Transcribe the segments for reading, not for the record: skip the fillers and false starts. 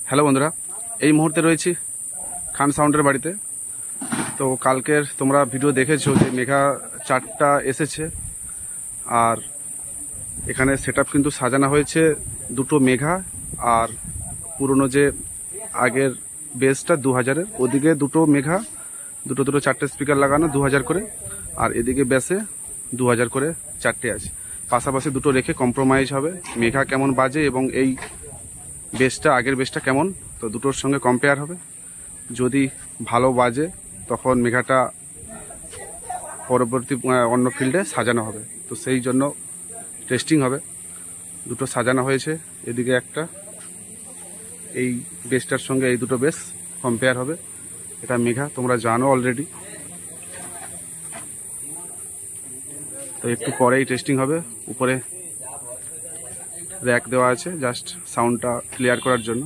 Hello বন্ধুরা, এই মুহূর্তে রয়েছি খান সাউন্ডের বাড়িতে। তো কালকের তোমরা ভিডিও দেখেছো যে মেঘা 4টা এসেছে, আর এখানে সেটআপ কিন্তু সাজানো হয়েছে দুটো মেঘা, আর পুরনো যে আগের বেসটা 2000-এর, ওদিকে দুটো মেঘা, দুটো 4টে স্পিকার লাগানো 2000 করে, আর এদিকে বেসে 2000 করে 4টে আছে। পাশাপাশি দুটো রেখে কম্প্রোমাইজ হবে মেঘা কেমন বাজে এবং এই বেসটা আগের বেসটা কেমন, তো দুটোর সঙ্গে কম্পেয়ার হবে। যদি ভালো বাজে তখন মেঘাটা পরবর্তী অন্য ফিল্ডে সাজানো হবে, তো সেই জন্য টেস্টিং হবে। দুটো সাজানো হয়েছে, এদিকে একটা, এই বেসটার সঙ্গে এই দুটো বেস কম্পেয়ার হবে। এটা মেঘা তোমরা জানো অলরেডি, তো একটু পরেই টেস্টিং হবে। উপরে র্যাক দেওয়া আছে জাস্ট সাউন্ডটা ক্লিয়ার করার জন্য।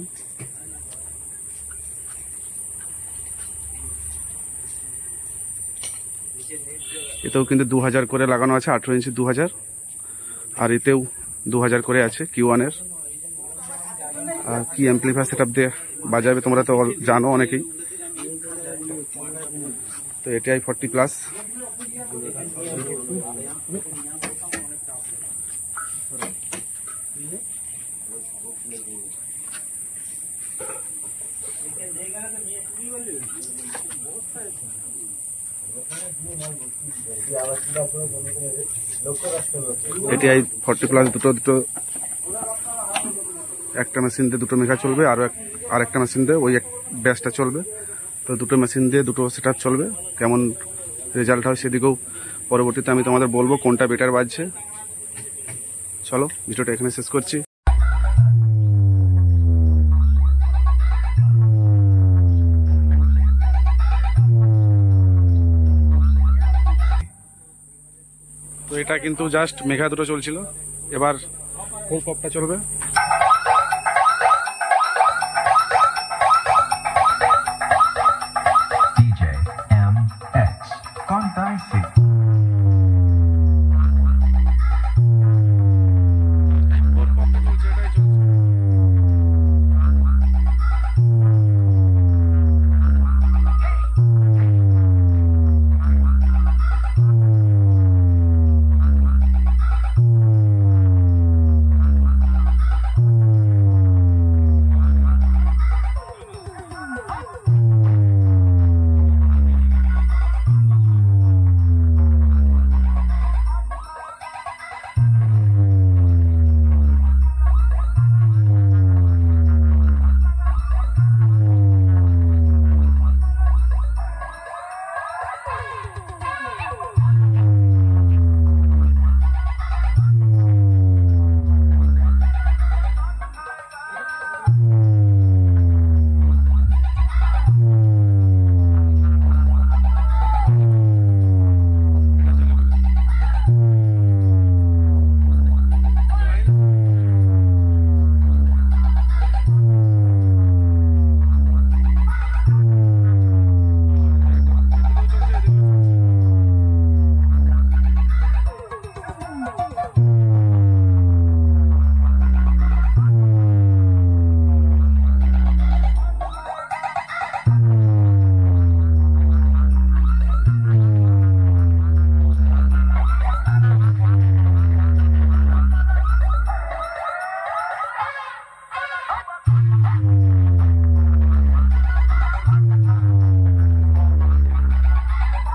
এতেও কিন্তু 2000 করে লাগানো আছে, 18 ইঞ্চি 2000, আর এতেও 2000 করে আছে Q1-এর। আর কি অ্যাম্পলিফায়ার সেটআপ দিয়ে বাজাবে তোমরা তো জানো অনেকেই। তো এটাই 40+। এটিআই 40+, দুটো একটা মেশিন দিয়ে দুটো মেঘা চলবে, আর একটা মেশিন দিয়ে ওই ব্যাসটা চলবে। তো দুটো মেশিন দিয়ে দুটো সেটআপ চলবে। কেমন রেজাল্ট হয় সেদিকেও পরবর্তীতে আমি তোমাদের বলবো কোনটা বেটার বাজছে। চলো ভিডিওটা এখানে শেষ করছি। তো এটা কিন্তু জাস্ট মেঘা দুটো চলছিল, এবার ফুল পপটা চলবে।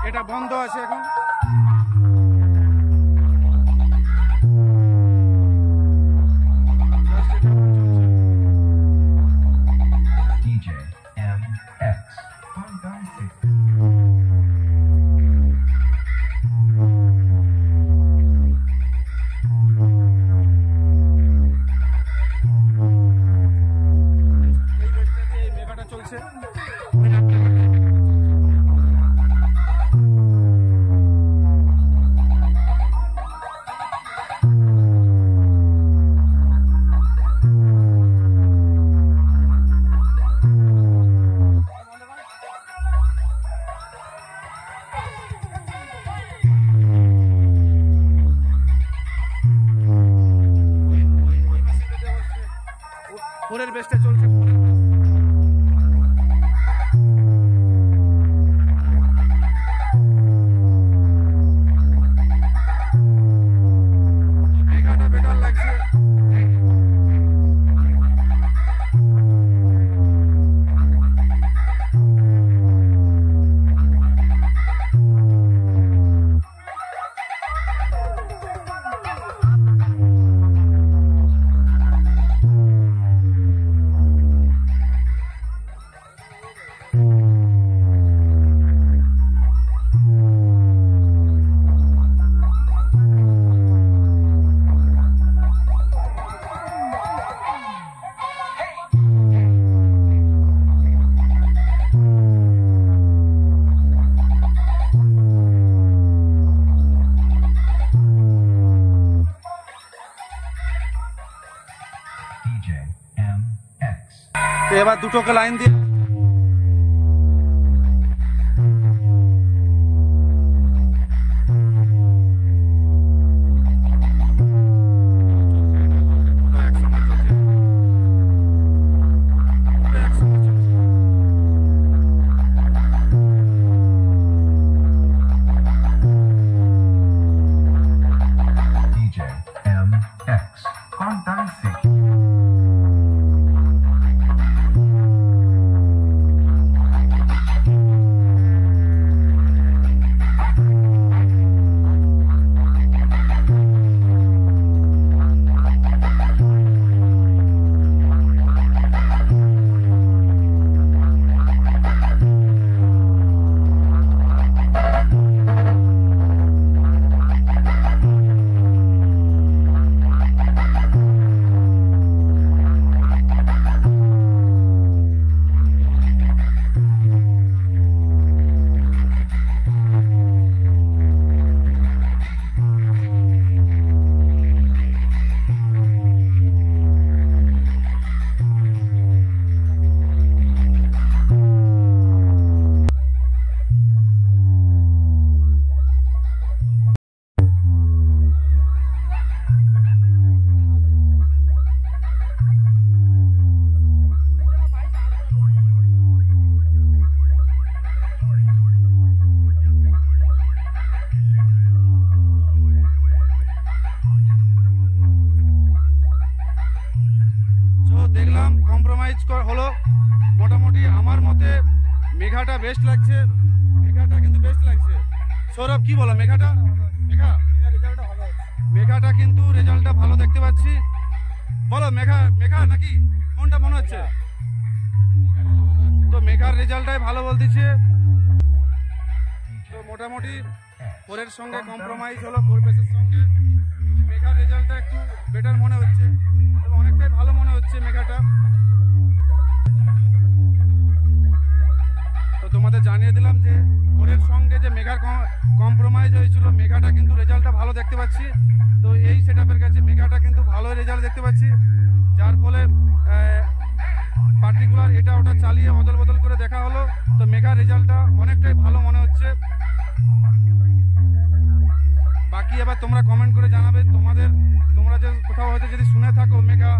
এটা বন্ধ আছে এখন। মেঘাটা চলছে। পরের বেসটা চলছে। তো এবার দুটোকে লাইন দিয়ে দেখলাম কম্প্রোমাইজ হলো। মোটামুটি আমার মতে মেঘাটা বেস্ট লাগছে, মেঘাটা কিন্তু বেস্ট লাগছে। সৌরভ কি বলো, মেঘাটা কিন্তু রেজাল্টটা ভালো দেখতে পাচ্ছি। বলো মেঘা নাকি কোনটা মনে হচ্ছে? তো মেঘার রেজাল্টটাই ভালো বলতেছে। তো মোটামুটি ফোরের সঙ্গে কম্প্রোমাইজ হলো, ফোর বেসের সঙ্গে মেঘার রেজাল্টটা একটু বেটার মনে হচ্ছে এবং অনেকটাই ভালো মনে হচ্ছে মেঘাটা। তো তোমাদের জানিয়ে দিলাম যে ফোরের সঙ্গে যে মেঘার কম্প্রোমাইজ হয়েছিল, মেঘাটা কিন্তু রেজাল্টটা ভালো দেখতে পাচ্ছি। তো এই সেটআপের কাছে মেঘাটা কিন্তু ভালো রেজাল্ট দেখতে পাচ্ছি, যার ফলে পার্টিকুলার এটা ওটা চালিয়ে বদল বদল করে দেখা হলো। তো মেঘার রেজাল্টটা অনেকটাই ভালো মনে হচ্ছে। বাকি এবার তোমরা কমেন্ট করে জানাবে তোমরা যে কোথাও হয়তো যদি শুনে থাকো মেঘা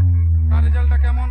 তার রেজাল্টটা কেমন।